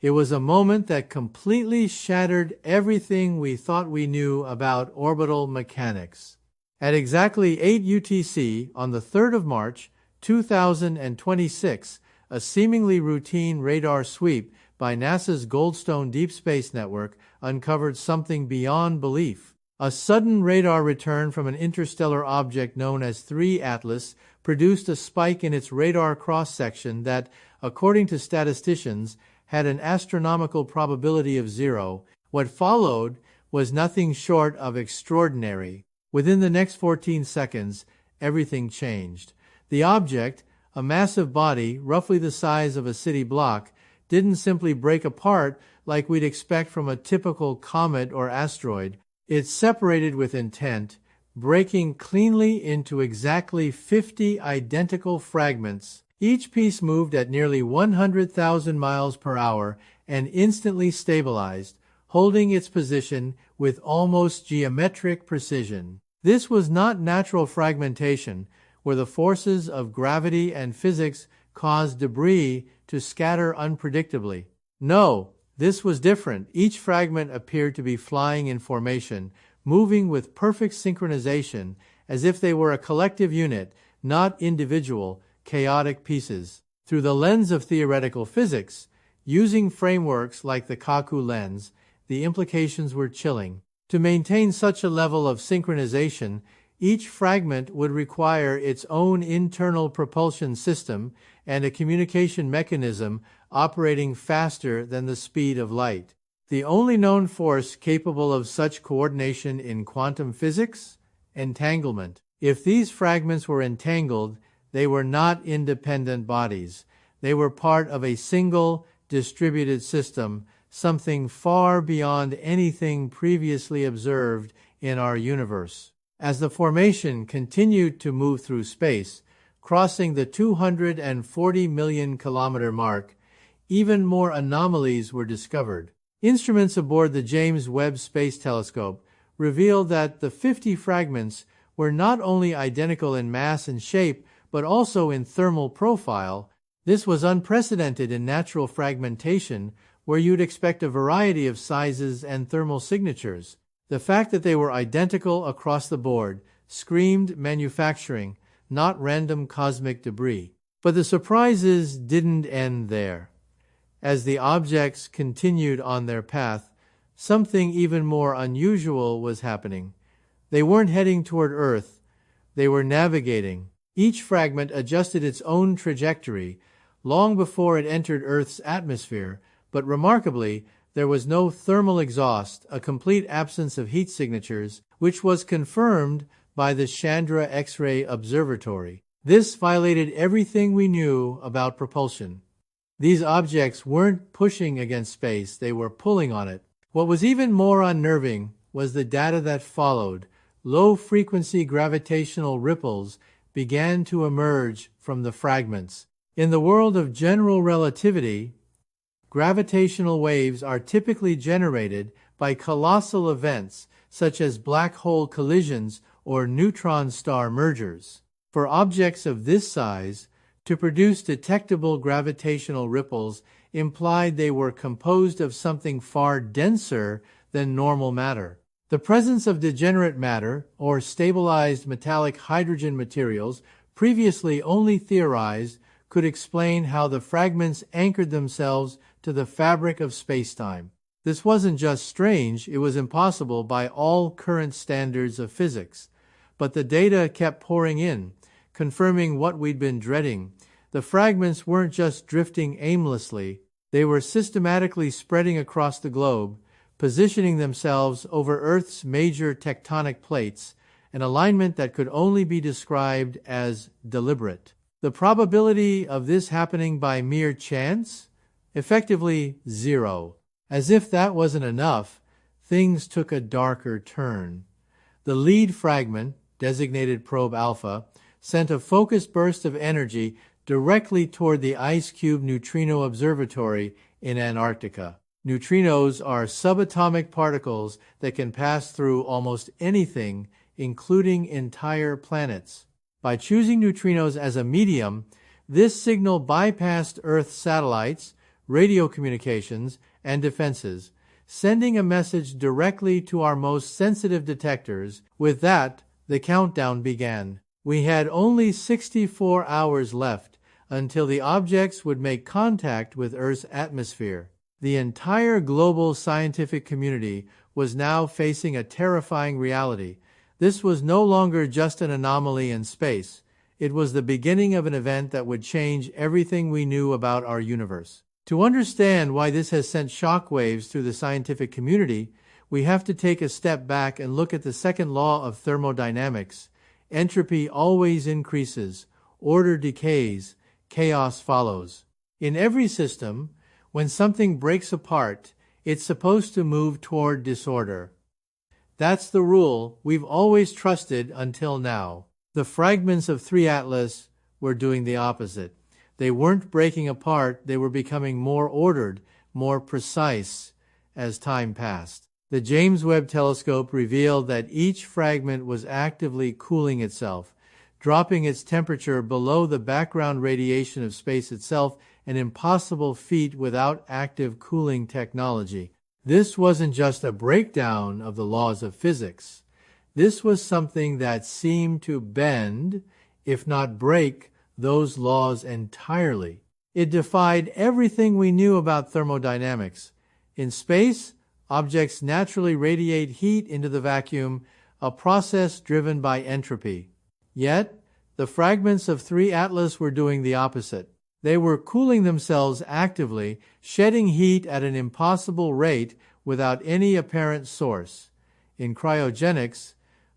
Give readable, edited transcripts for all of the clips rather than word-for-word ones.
It was a moment that completely shattered everything we thought we knew about orbital mechanics. At exactly 8 UTC on the 3rd of March, 2026, a seemingly routine radar sweep by NASA's Goldstone Deep Space Network uncovered something beyond belief. A sudden radar return from an interstellar object known as 3 Atlas produced a spike in its radar cross-section that, according to statisticians, had an astronomical probability of 0. What followed was nothing short of extraordinary. Within the next 14 seconds, everything changed. The object, a massive body roughly the size of a city block, didn't simply break apart like we'd expect from a typical comet or asteroid. It separated with intent, breaking cleanly into exactly 50 identical fragments. Each piece moved at nearly 100,000 miles per hour and instantly stabilized, holding its position with almost geometric precision. This was not natural fragmentation, where the forces of gravity and physics caused debris to scatter unpredictably. No, this was different. Each fragment appeared to be flying in formation, moving with perfect synchronization, as if they were a collective unit, not individual, chaotic pieces. Through the lens of theoretical physics, using frameworks like the Kaku lens, the implications were chilling. To maintain such a level of synchronization, each fragment would require its own internal propulsion system and a communication mechanism operating faster than the speed of light. The only known force capable of such coordination in quantum physics? Entanglement. If these fragments were entangled, they were not independent bodies. They were part of a single, distributed system, something far beyond anything previously observed in our universe. As the formation continued to move through space, crossing the 240 million kilometer mark, even more anomalies were discovered. Instruments aboard the James Webb Space Telescope revealed that the 50 fragments were not only identical in mass and shape, but also in thermal profile. This was unprecedented in natural fragmentation, where you'd expect a variety of sizes and thermal signatures. The fact that they were identical across the board screamed manufacturing, not random cosmic debris. But the surprises didn't end there. As the objects continued on their path, something even more unusual was happening. They weren't heading toward Earth, they were navigating. Each fragment adjusted its own trajectory long before it entered Earth's atmosphere, but remarkably, there was no thermal exhaust, a complete absence of heat signatures, which was confirmed by the Chandra X-ray Observatory. This violated everything we knew about propulsion. These objects weren't pushing against space, they were pulling on it. What was even more unnerving was the data that followed. Low-frequency gravitational ripples began to emerge from the fragments. In the world of general relativity, gravitational waves are typically generated by colossal events such as black hole collisions or neutron star mergers. For objects of this size, to produce detectable gravitational ripples implied they were composed of something far denser than normal matter. The presence of degenerate matter, or stabilized metallic hydrogen materials, previously only theorized, could explain how the fragments anchored themselves to the fabric of spacetime. This wasn't just strange, it was impossible by all current standards of physics. But the data kept pouring in, confirming what we'd been dreading. The fragments weren't just drifting aimlessly, they were systematically spreading across the globe, positioning themselves over Earth's major tectonic plates, an alignment that could only be described as deliberate. The probability of this happening by mere chance? Effectively 0. As if that wasn't enough, things took a darker turn. The lead fragment, designated Probe Alpha, sent a focused burst of energy directly toward the Ice Cube Neutrino Observatory in Antarctica. Neutrinos are subatomic particles that can pass through almost anything, including entire planets. By choosing neutrinos as a medium, this signal bypassed Earth satellites, radio communications, and defenses, sending a message directly to our most sensitive detectors. With that, the countdown began. We had only 64 hours left until the objects would make contact with Earth's atmosphere. The entire global scientific community was now facing a terrifying reality. This was no longer just an anomaly in space. It was the beginning of an event that would change everything we knew about our universe. To understand why this has sent shockwaves through the scientific community, we have to take a step back and look at the second law of thermodynamics. Entropy always increases, order decays, chaos follows. In every system, when something breaks apart, it's supposed to move toward disorder. That's the rule we've always trusted until now. The fragments of 3 Atlas were doing the opposite. They weren't breaking apart, they were becoming more ordered, more precise as time passed. The James Webb Telescope revealed that each fragment was actively cooling itself, dropping its temperature below the background radiation of space itself, an impossible feat without active cooling technology. This wasn't just a breakdown of the laws of physics. This was something that seemed to bend, if not break, those laws entirely. It defied everything we knew about thermodynamics. In space, objects naturally radiate heat into the vacuum, a process driven by entropy. Yet, the fragments of 3 Atlas were doing the opposite. They were cooling themselves actively, shedding heat at an impossible rate without any apparent source. In cryogenics,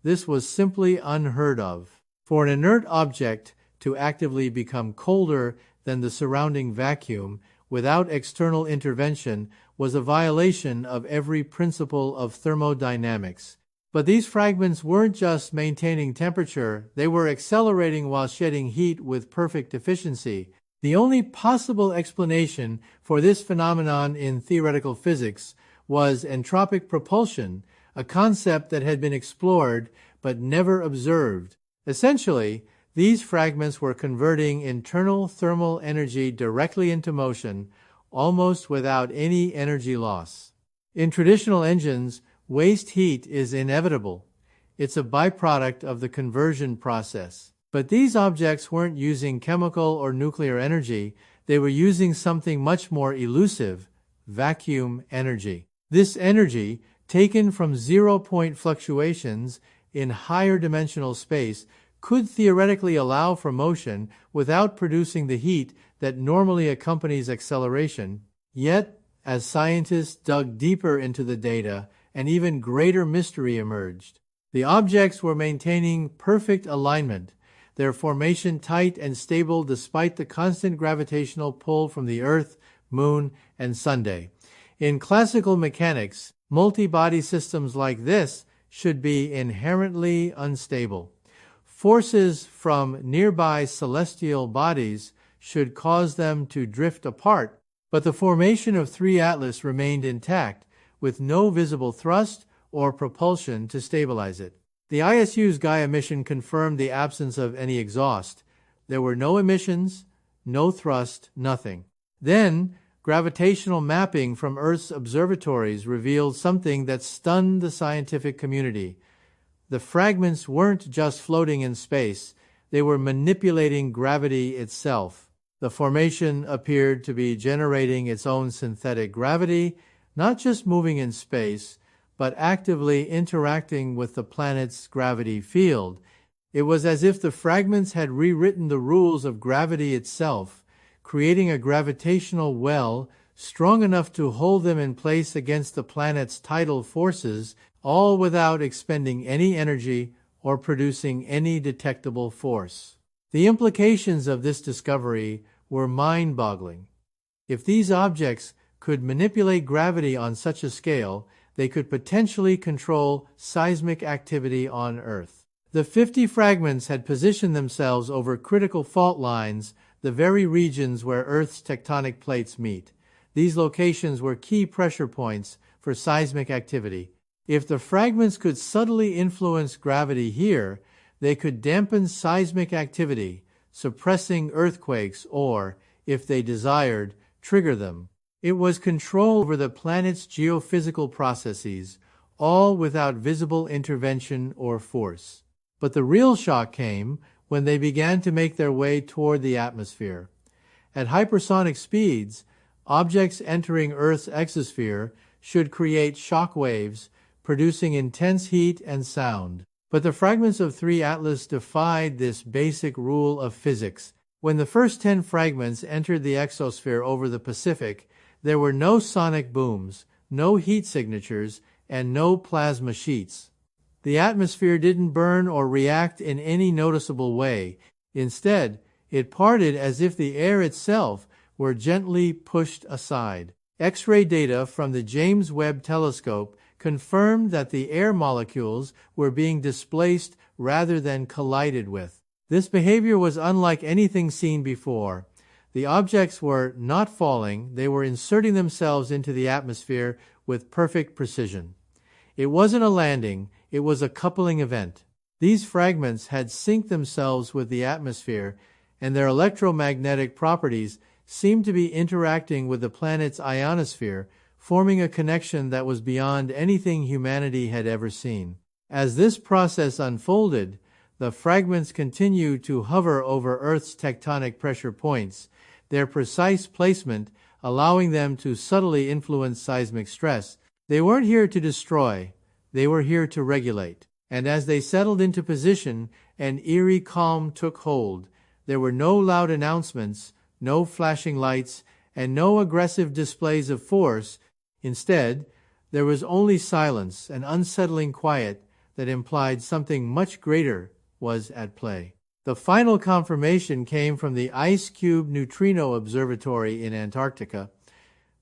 this was simply unheard of. For an inert object to actively become colder than the surrounding vacuum without external intervention was a violation of every principle of thermodynamics. But these fragments weren't just maintaining temperature, they were accelerating while shedding heat with perfect efficiency. The only possible explanation for this phenomenon in theoretical physics was entropic propulsion, a concept that had been explored but never observed. Essentially, these fragments were converting internal thermal energy directly into motion, almost without any energy loss. In traditional engines, waste heat is inevitable. It's a byproduct of the conversion process. But these objects weren't using chemical or nuclear energy. They were using something much more elusive, vacuum energy. This energy, taken from zero-point fluctuations in higher dimensional space, could theoretically allow for motion without producing the heat that normally accompanies acceleration. Yet, as scientists dug deeper into the data, an even greater mystery emerged. The objects were maintaining perfect alignment, their formation tight and stable despite the constant gravitational pull from the Earth, Moon, and Sunday. In classical mechanics, multi-body systems like this should be inherently unstable. Forces from nearby celestial bodies should cause them to drift apart, but the formation of 3 Atlas remained intact, with no visible thrust or propulsion to stabilize it. The ISU's Gaia mission confirmed the absence of any exhaust. There were no emissions, no thrust, nothing. Then, gravitational mapping from Earth's observatories revealed something that stunned the scientific community. The fragments weren't just floating in space, they were manipulating gravity itself. The formation appeared to be generating its own synthetic gravity, not just moving in space, but actively interacting with the planet's gravity field. It was as if the fragments had rewritten the rules of gravity itself, creating a gravitational well strong enough to hold them in place against the planet's tidal forces, all without expending any energy or producing any detectable force. The implications of this discovery were mind-boggling. If these objects could manipulate gravity on such a scale, they could potentially control seismic activity on Earth. The 50 fragments had positioned themselves over critical fault lines, the very regions where Earth's tectonic plates meet. These locations were key pressure points for seismic activity. If the fragments could subtly influence gravity here, they could dampen seismic activity, suppressing earthquakes or, if they desired, trigger them. It was control over the planet's geophysical processes, all without visible intervention or force. But the real shock came when they began to make their way toward the atmosphere. At hypersonic speeds, objects entering Earth's exosphere should create shock waves, producing intense heat and sound. But the fragments of 3 Atlas defied this basic rule of physics. When the first 10 fragments entered the exosphere over the Pacific, there were no sonic booms, no heat signatures, and no plasma sheets. The atmosphere didn't burn or react in any noticeable way. Instead, it parted as if the air itself were gently pushed aside. X-ray data from the James Webb telescope confirmed that the air molecules were being displaced rather than collided with. This behavior was unlike anything seen before. The objects were not falling, they were inserting themselves into the atmosphere with perfect precision. It wasn't a landing, it was a coupling event. These fragments had synced themselves with the atmosphere, and their electromagnetic properties seemed to be interacting with the planet's ionosphere, forming a connection that was beyond anything humanity had ever seen. As this process unfolded, the fragments continued to hover over Earth's tectonic pressure points, their precise placement allowing them to subtly influence seismic stress. They weren't here to destroy, they were here to regulate. And as they settled into position, an eerie calm took hold. There were no loud announcements, no flashing lights, and no aggressive displays of force. Instead, there was only silence, an unsettling quiet that implied something much greater was at play. The final confirmation came from the Ice Cube Neutrino Observatory in Antarctica.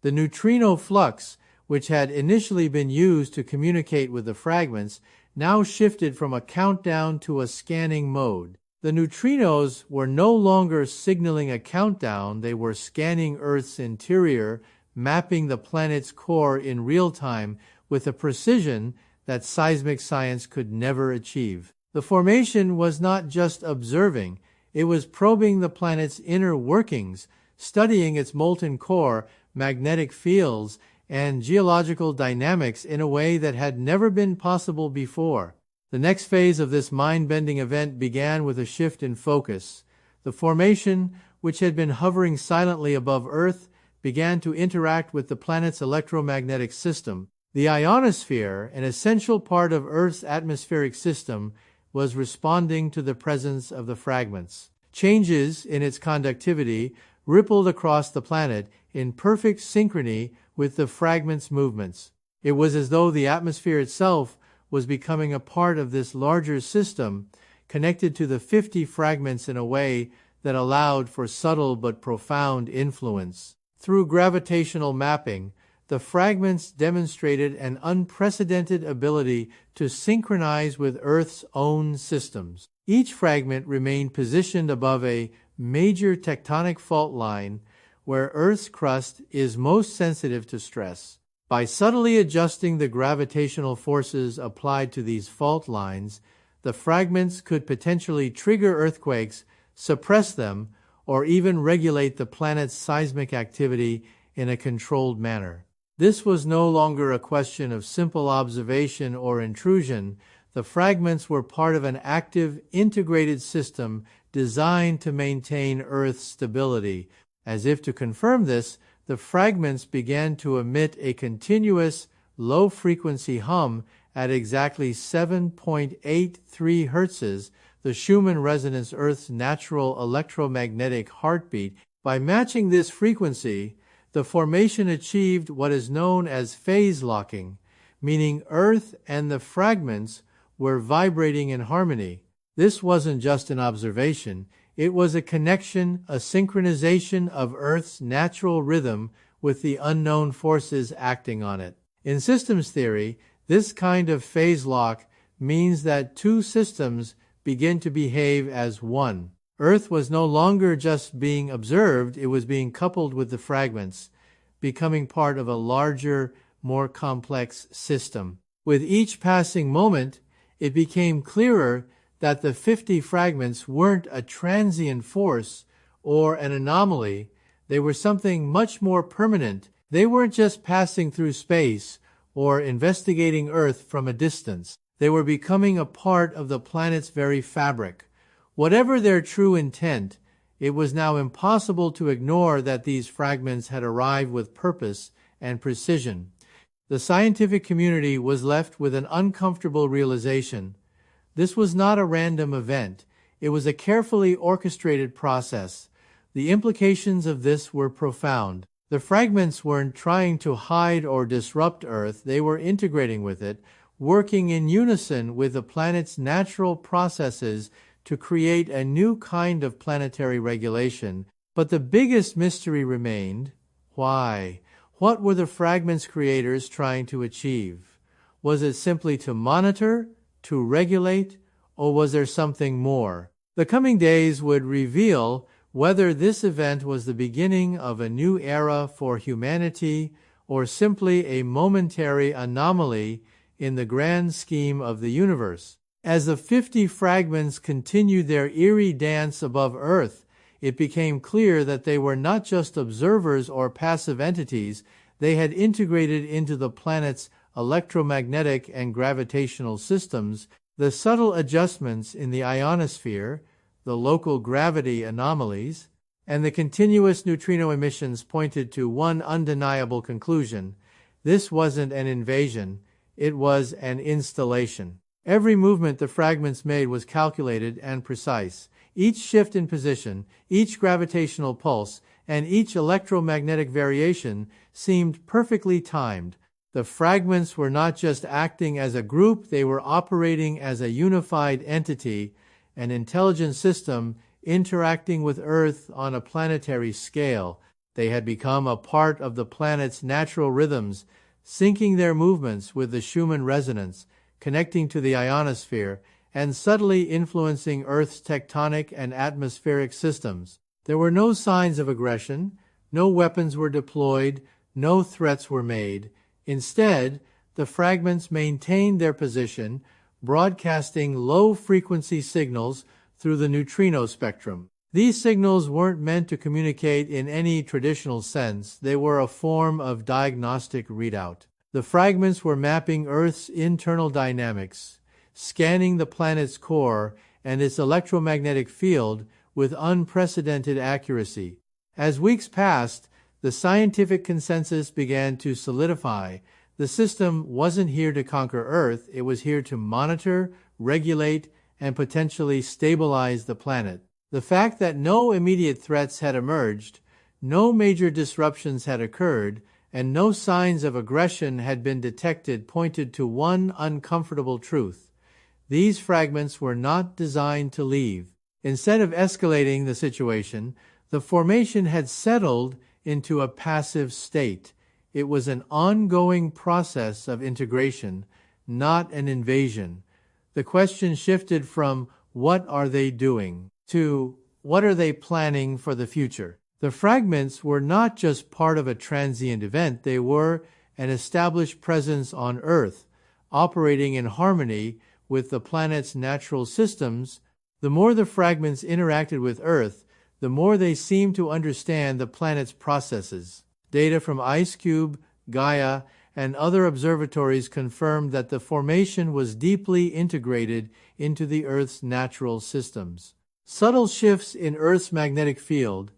The neutrino flux, which had initially been used to communicate with the fragments, now shifted from a countdown to a scanning mode. The neutrinos were no longer signaling a countdown, they were scanning Earth's interior, mapping the planet's core in real time with a precision that seismic science could never achieve. The formation was not just observing, it was probing the planet's inner workings, studying its molten core, magnetic fields, and geological dynamics in a way that had never been possible before. The next phase of this mind-bending event began with a shift in focus. The formation, which had been hovering silently above Earth, began to interact with the planet's electromagnetic system. The ionosphere, an essential part of Earth's atmospheric system, was responding to the presence of the fragments. Changes in its conductivity rippled across the planet in perfect synchrony with the fragments' movements. It was as though the atmosphere itself was becoming a part of this larger system, connected to the 50 fragments in a way that allowed for subtle but profound influence. Through gravitational mapping, the fragments demonstrated an unprecedented ability to synchronize with Earth's own systems. Each fragment remained positioned above a major tectonic fault line where Earth's crust is most sensitive to stress. By subtly adjusting the gravitational forces applied to these fault lines, the fragments could potentially trigger earthquakes, suppress them, or even regulate the planet's seismic activity in a controlled manner. This was no longer a question of simple observation or intrusion. The fragments were part of an active, integrated system designed to maintain Earth's stability. As if to confirm this, the fragments began to emit a continuous, low-frequency hum at exactly 7.83 Hz, the Schumann resonance, Earth's natural electromagnetic heartbeat. By matching this frequency, the formation achieved what is known as phase locking, meaning Earth and the fragments were vibrating in harmony. This wasn't just an observation, it was a connection, a synchronization of Earth's natural rhythm with the unknown forces acting on it. In systems theory, this kind of phase lock means that two systems begin to behave as one. Earth was no longer just being observed, it was being coupled with the fragments, becoming part of a larger, more complex system. With each passing moment, it became clearer that the 50 fragments weren't a transient force or an anomaly, they were something much more permanent. They weren't just passing through space or investigating Earth from a distance. They were becoming a part of the planet's very fabric. Whatever their true intent, it was now impossible to ignore that these fragments had arrived with purpose and precision. The scientific community was left with an uncomfortable realization. This was not a random event. It was a carefully orchestrated process. The implications of this were profound. The fragments weren't trying to hide or disrupt Earth. They were integrating with it, working in unison with the planet's natural processes to create a new kind of planetary regulation. But the biggest mystery remained: why? What were the fragments' creators trying to achieve? Was it simply to monitor, to regulate, or was there something more? The coming days would reveal whether this event was the beginning of a new era for humanity or simply a momentary anomaly in the grand scheme of the universe. As the 50 fragments continued their eerie dance above Earth, it became clear that they were not just observers or passive entities. They had integrated into the planet's electromagnetic and gravitational systems. The subtle adjustments in the ionosphere, the local gravity anomalies, and the continuous neutrino emissions pointed to one undeniable conclusion: this wasn't an invasion, it was an installation. Every movement the fragments made was calculated and precise. Each shift in position, each gravitational pulse, and each electromagnetic variation seemed perfectly timed. The fragments were not just acting as a group, they were operating as a unified entity, an intelligent system interacting with Earth on a planetary scale. They had become a part of the planet's natural rhythms, syncing their movements with the Schumann resonance, connecting to the ionosphere, and subtly influencing Earth's tectonic and atmospheric systems. There were no signs of aggression, no weapons were deployed, no threats were made. Instead, the fragments maintained their position, broadcasting low-frequency signals through the neutrino spectrum. These signals weren't meant to communicate in any traditional sense. They were a form of diagnostic readout. The fragments were mapping Earth's internal dynamics, scanning the planet's core and its electromagnetic field with unprecedented accuracy. As weeks passed, the scientific consensus began to solidify. The system wasn't here to conquer Earth, it was here to monitor, regulate, and potentially stabilize the planet. The fact that no immediate threats had emerged, no major disruptions had occurred, and no signs of aggression had been detected pointed to one uncomfortable truth: these fragments were not designed to leave. Instead of escalating the situation, the formation had settled into a passive state. It was an ongoing process of integration, not an invasion. The question shifted from "what are they doing?" to "what are they planning for the future?" The fragments were not just part of a transient event, they were an established presence on Earth, operating in harmony with the planet's natural systems. The more the fragments interacted with Earth, the more they seemed to understand the planet's processes. Data from IceCube, Gaia, and other observatories confirmed that the formation was deeply integrated into the Earth's natural systems. Subtle shifts in Earth's magnetic field,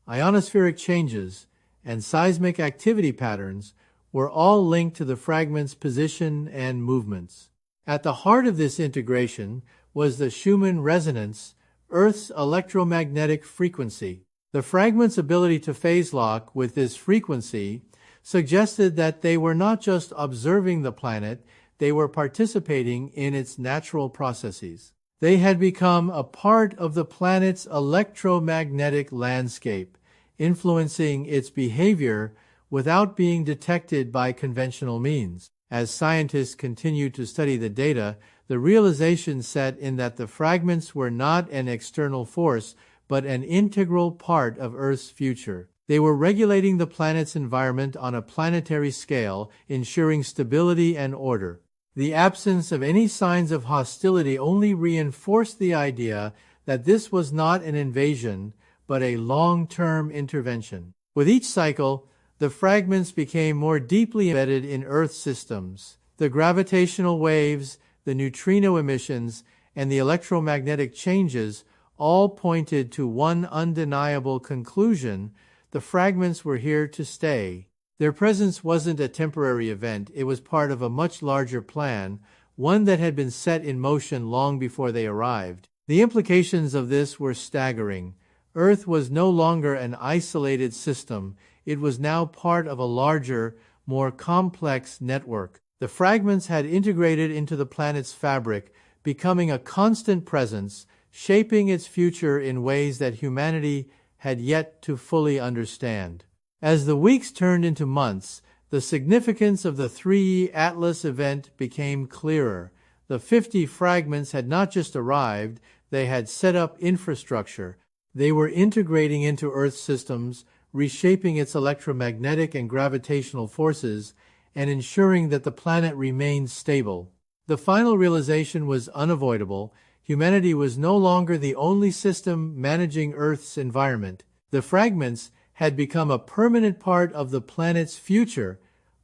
ionospheric changes, and seismic activity patterns were all linked to the fragments' position and movements. At the heart of this integration was the Schumann resonance, Earth's electromagnetic frequency. The fragments' ability to phase lock with this frequency suggested that they were not just observing the planet, they were participating in its natural processes. They had become a part of the planet's electromagnetic landscape, influencing its behavior without being detected by conventional means. As scientists continued to study the data, the realization set in that the fragments were not an external force, but an integral part of Earth's future. They were regulating the planet's environment on a planetary scale, ensuring stability and order. The absence of any signs of hostility only reinforced the idea that this was not an invasion, but a long-term intervention. With each cycle, The fragments became more deeply embedded in Earth systems. The gravitational waves, the neutrino emissions, and the electromagnetic changes all pointed to one undeniable conclusion: the fragments were here to stay. Their presence wasn't a temporary event, it was part of a much larger plan, one that had been set in motion long before they arrived. The implications of this were staggering. Earth was no longer an isolated system, it was now part of a larger, more complex network. The fragments had integrated into the planet's fabric, becoming a constant presence, shaping its future in ways that humanity had yet to fully understand. As the weeks turned into months, the significance of the 3E Atlas event became clearer. The 50 fragments had not just arrived, they had set up infrastructure. They were integrating into Earth systems, reshaping its electromagnetic and gravitational forces, and ensuring that the planet remained stable. The final realization was unavoidable. Humanity was no longer the only system managing Earth's environment. The fragments had become a permanent part of the planet's future,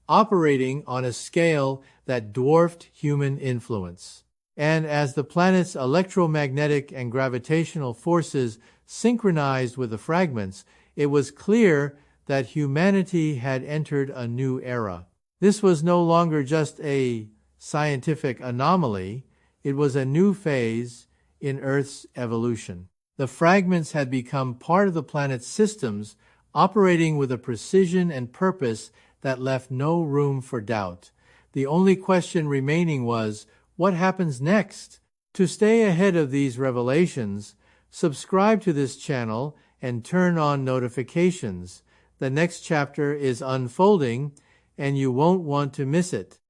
operating on a scale that dwarfed human influence. And as the planet's electromagnetic and gravitational forces synchronized with the fragments, it was clear that humanity had entered a new era. This was no longer just a scientific anomaly, it was a new phase in Earth's evolution. The fragments had become part of the planet's systems, operating with a precision and purpose that left no room for doubt. The only question remaining was, what happens next? To stay ahead of these revelations, subscribe to this channel and turn on notifications. The next chapter is unfolding, and you won't want to miss it.